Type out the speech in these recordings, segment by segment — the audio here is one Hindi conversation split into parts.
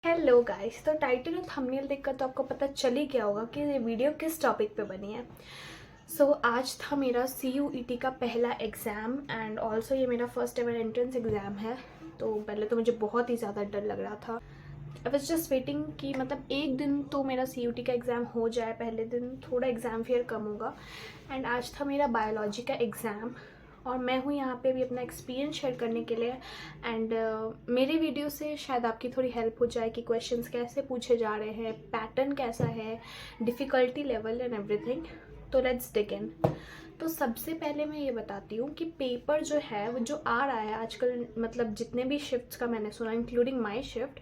Hello guys. तो टाइटल और थंबनेल देखकर तो आपको पता चल ही गया होगा कि ये वीडियो किस टॉपिक पे बनी है। आज था मेरा CUET का पहला एग्ज़ाम एंड ऑल्सो ये मेरा फर्स्ट एवर एंट्रेंस एग्ज़ाम है। तो पहले तो मुझे बहुत ही ज़्यादा डर लग रहा था। आई वॉज जस्ट वेटिंग कि मतलब एक दिन तो मेरा CUET का एग्ज़ाम हो जाए, पहले दिन थोड़ा एग्ज़ाम फेयर कम होगा। एंड आज था मेरा बायोलॉजी का एग्ज़ाम और मैं हूँ यहाँ पे भी अपना एक्सपीरियंस शेयर करने के लिए। एंड मेरे वीडियो से शायद आपकी थोड़ी हेल्प हो जाए कि क्वेश्चंस कैसे पूछे जा रहे हैं, पैटर्न कैसा है, डिफ़िकल्टी लेवल एंड एवरीथिंग। तो लेट्स डिग इन। तो सबसे पहले मैं ये बताती हूँ कि पेपर जो है वो जो आ रहा है आजकल, मतलब जितने भी शिफ्ट्स का मैंने सुना including my shift,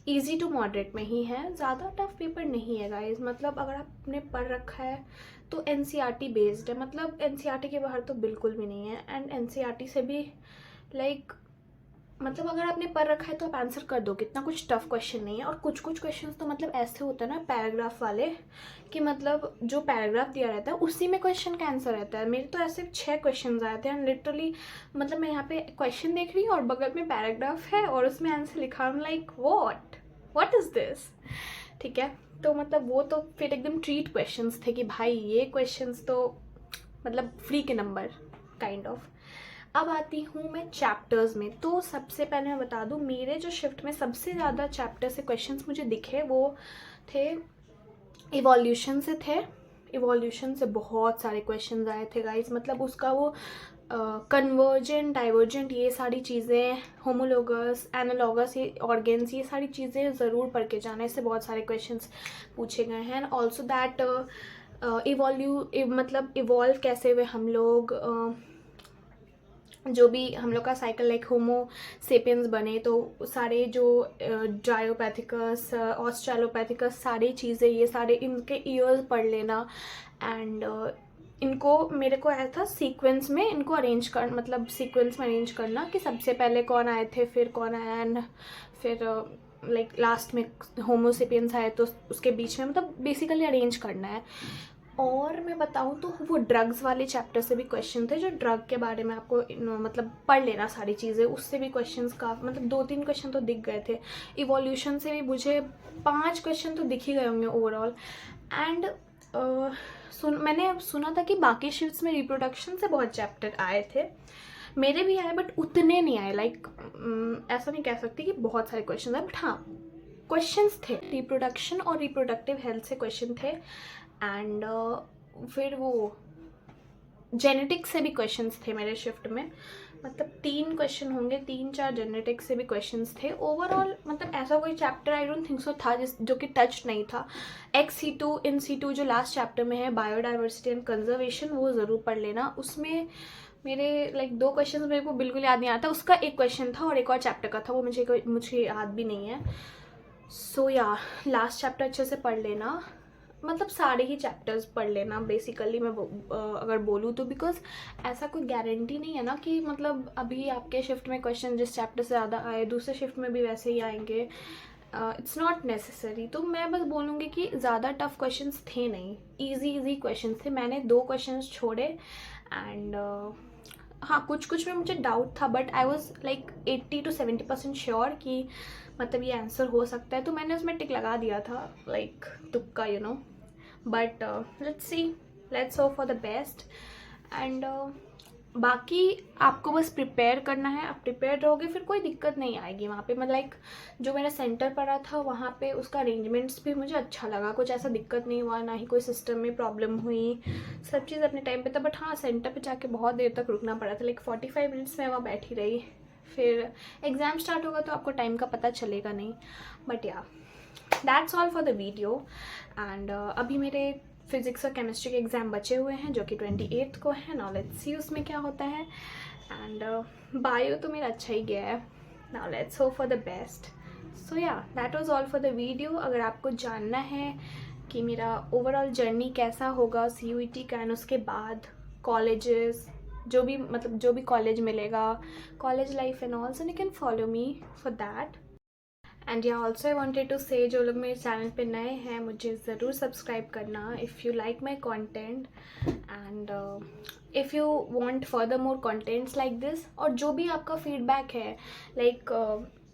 easy to moderate में ही है। ज़्यादा टफ पेपर नहीं है गाइज। मतलब अगर आपने पढ़ रखा है तो NCERT बेस्ड है, मतलब NCERT के बाहर तो बिल्कुल भी नहीं है। एंड NCERT से भी लाइक मतलब अगर आपने पढ़ रखा है तो आप आंसर कर दो, कितना कुछ टफ क्वेश्चन नहीं है। और कुछ कुछ क्वेश्चन तो मतलब ऐसे होते हैं ना पैराग्राफ वाले, कि मतलब जो पैराग्राफ दिया रहता है उसी में क्वेश्चन का आंसर रहता है। मेरे तो ऐसे 6 क्वेश्चन आए थे एंड लिटरली मतलब मैं यहाँ पे क्वेश्चन देख रही हूँ और बगल में पैराग्राफ है और उसमें आंसर लिखा हूँ। Like what is this. ठीक है, तो मतलब वो तो फिर एकदम ट्रीट क्वेश्चंस थे कि भाई ये क्वेश्चंस तो मतलब फ्री के नंबर काइंड ऑफ। अब आती हूँ मैं चैप्टर्स में। तो सबसे पहले मैं बता दूँ मेरे जो शिफ्ट में सबसे ज़्यादा चैप्टर से क्वेश्चंस मुझे दिखे वो थे इवोल्यूशन से थे। इवोल्यूशन से बहुत सारे क्वेश्चंस आए थे गाइस। मतलब उसका वो कन्वर्जेंट डाइवर्जेंट ये सारी चीज़ें, होमोलोगस एनालॉगस ये ऑर्गेन्स, ये सारी चीज़ें ज़रूर पढ़ के जाना। इससे बहुत सारे क्वेश्चंस पूछे गए हैं। एंड ऑल्सो दैट मतलब इवॉल्व कैसे हुए हम लोग, जो भी हम लोग का साइकिल लाइक होमो सेपियंस बने, तो सारे जो ड्रायोपैथिकस ऑस्ट्रेलोपैथिकस सारी चीज़ें, ये सारे इनके ईयर्स पढ़ लेना। एंड इनको मेरे को आया था सीक्वेंस में इनको अरेंज कर, मतलब सीक्वेंस में अरेंज करना कि सबसे पहले कौन आए थे, फिर कौन आया, एंड फिर लाइक लास्ट में होमोसेपियंस आए तो उसके बीच में मतलब बेसिकली अरेंज करना है। और मैं बताऊँ तो वो ड्रग्स वाले चैप्टर से भी क्वेश्चन थे, जो ड्रग के बारे में आपको मतलब पढ़ लेना सारी चीज़ें, उससे भी क्वेश्चंस का मतलब 2-3 क्वेश्चन तो दिख गए थे। इवोल्यूशन से भी मुझे 5 क्वेश्चन तो दिख ही गए होंगे ओवरऑल। एंड मैंने सुना था कि बाकी शिफ्ट्स में रिप्रोडक्शन से बहुत चैप्टर आए थे, मेरे भी आए बट उतने नहीं आए। लाइक ऐसा नहीं कह सकती कि बहुत सारे क्वेश्चन आए, बट हाँ क्वेश्चंस थे। रिप्रोडक्शन और रिप्रोडक्टिव हेल्थ से क्वेश्चन थे। एंड फिर वो जेनेटिक्स से भी क्वेश्चंस थे मेरे शिफ्ट में। मतलब 3 क्वेश्चन होंगे, 3-4 जेनेटिक्स से भी क्वेश्चंस थे ओवरऑल। मतलब ऐसा कोई chapter I don't think so था जो कि टच नहीं था। XC2 इन C2 जो लास्ट चैप्टर में है बायोडाइवर्सिटी एंड कंजर्वेशन, वो ज़रूर पढ़ लेना। उसमें मेरे लाइक 2 क्वेश्चन मेरे को बिल्कुल याद नहीं आता। उसका एक क्वेश्चन था और एक और चैप्टर का था, वो मुझे याद भी नहीं है। सो या लास्ट चैप्टर अच्छे से पढ़ लेना, मतलब सारे ही चैप्टर्स पढ़ लेना बेसिकली मैं अगर बोलूँ तो। बिकॉज ऐसा कोई गारंटी नहीं है ना कि मतलब अभी आपके शिफ्ट में क्वेश्चन जिस चैप्टर से ज़्यादा आए दूसरे शिफ्ट में भी वैसे ही आएंगे। It's not necessary. तो मैं बस बोलूँगी कि ज़्यादा टफ क्वेश्चंस थे नहीं, इजी क्वेश्चंस थे। मैंने 2 क्वेश्चंस छोड़े एंड हाँ कुछ कुछ में मुझे डाउट था, but I was like 80-70% sure कि मतलब ये आंसर हो सकता है, तो मैंने उसमें टिक लगा दिया था लाइक तुक्का you know. But let's see, let's hope for the best. And बाकी आपको बस प्रिपेयर करना है। आप प्रिपेयर रहोगे फिर कोई दिक्कत नहीं आएगी वहाँ पे। मतलब लाइक जो मेरा सेंटर पड़ा था वहाँ पे उसका अरेंजमेंट्स भी मुझे अच्छा लगा, कुछ ऐसा दिक्कत नहीं हुआ, ना ही कोई सिस्टम में प्रॉब्लम हुई, सब चीज़ अपने टाइम पे था। बट हाँ सेंटर पे जाके बहुत देर तक रुकना पड़ा था, लाइक 45 मिनट्स में वहाँ बैठी रही। फिर एग्ज़ाम स्टार्ट होगा तो आपको टाइम का पता चलेगा नहीं। बट या that's all for the video. And अभी मेरे फिजिक्स और केमिस्ट्री के एग्ज़ाम बचे हुए हैं जो कि 28 को है। नाउ लेट्स सी उसमें क्या होता है। एंड बायो तो मेरा अच्छा ही गया है। Now let's hope for the best. So yeah that was all for the video. अगर आपको जानना है कि मेरा ओवरऑल जर्नी कैसा होगा CUET का एंड उसके बाद कॉलेजेस, जो भी मतलब जो भी कॉलेज मिलेगा, college life and all, so you can follow me for that. And या ऑल्सो आई वॉन्टेड टू से जो लोग मेरे चैनल पे नए हैं मुझे ज़रूर सब्सक्राइब करना if you like my content. And if you want further more contents like this, और जो भी आपका फीडबैक है लाइक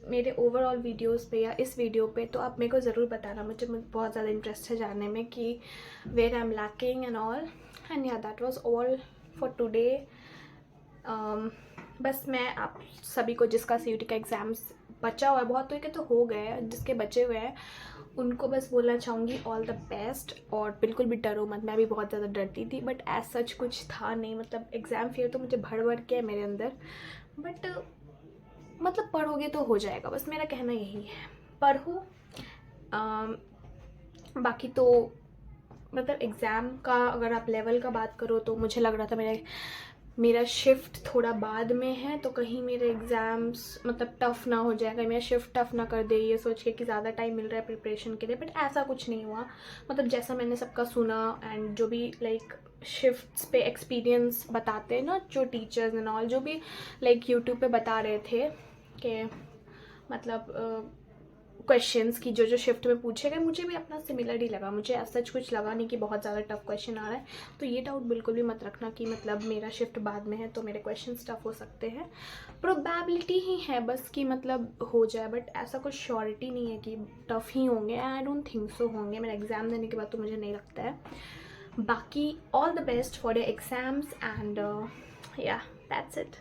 मेरे ओवरऑल वीडियोस पे या इस वीडियो पे, तो आप मेरे को ज़रूर बताना, मुझे बहुत ज़्यादा इंटरेस्ट है जानने में कि where I am lacking and all. And yeah that was all for today. बस मैं आप सभी को जिसका CUT का एग्ज़ाम्स बचा हुआ है, बहुत तो के तो हो गए हैं, जिसके बचे हुए हैं उनको बस बोलना चाहूँगी ऑल द बेस्ट। और बिल्कुल भी डरो मत, मैं भी बहुत ज़्यादा डरती थी बट एज सच कुछ था नहीं, मतलब एग्ज़ाम फियर तो मुझे भर के है मेरे अंदर, बट मतलब पढ़ोगे तो हो जाएगा, बस मेरा कहना यही है, पढ़ो। बाकी तो मतलब एग्ज़ाम का अगर आप लेवल का बात करो तो मुझे लग रहा था मेरा शिफ्ट थोड़ा बाद में है, तो कहीं मेरे एग्ज़ाम्स मतलब टफ़ ना हो जाए, कहीं मेरा शिफ्ट टफ़ ना कर दे ये सोच के कि ज़्यादा टाइम मिल रहा है प्रिपरेशन के लिए, बट ऐसा कुछ नहीं हुआ। मतलब जैसा मैंने सबका सुना एंड जो भी लाइक शिफ्ट्स पे एक्सपीरियंस बताते हैं ना जो टीचर्स एंड ऑल, जो भी लाइक यूट्यूब पे बता रहे थे कि मतलब क्वेश्चंस की जो शिफ्ट में पूछे गए, मुझे भी अपना सिमिलर ही लगा, मुझे ऐसा सच कुछ लगा नहीं कि बहुत ज़्यादा टफ क्वेश्चन आ रहा है। तो ये डाउट बिल्कुल भी मत रखना कि मतलब मेरा शिफ्ट बाद में है तो मेरे क्वेश्चन टफ हो सकते हैं, प्रोबेबिलिटी ही है बस कि मतलब हो जाए, बट ऐसा कुछ श्योरिटी नहीं है कि टफ ही होंगे। आई डोंट थिंक सो होंगे, मेरा एग्ज़ाम देने के बाद तो मुझे नहीं लगता है। बाकी all the best for your exams and या दैट्स इट।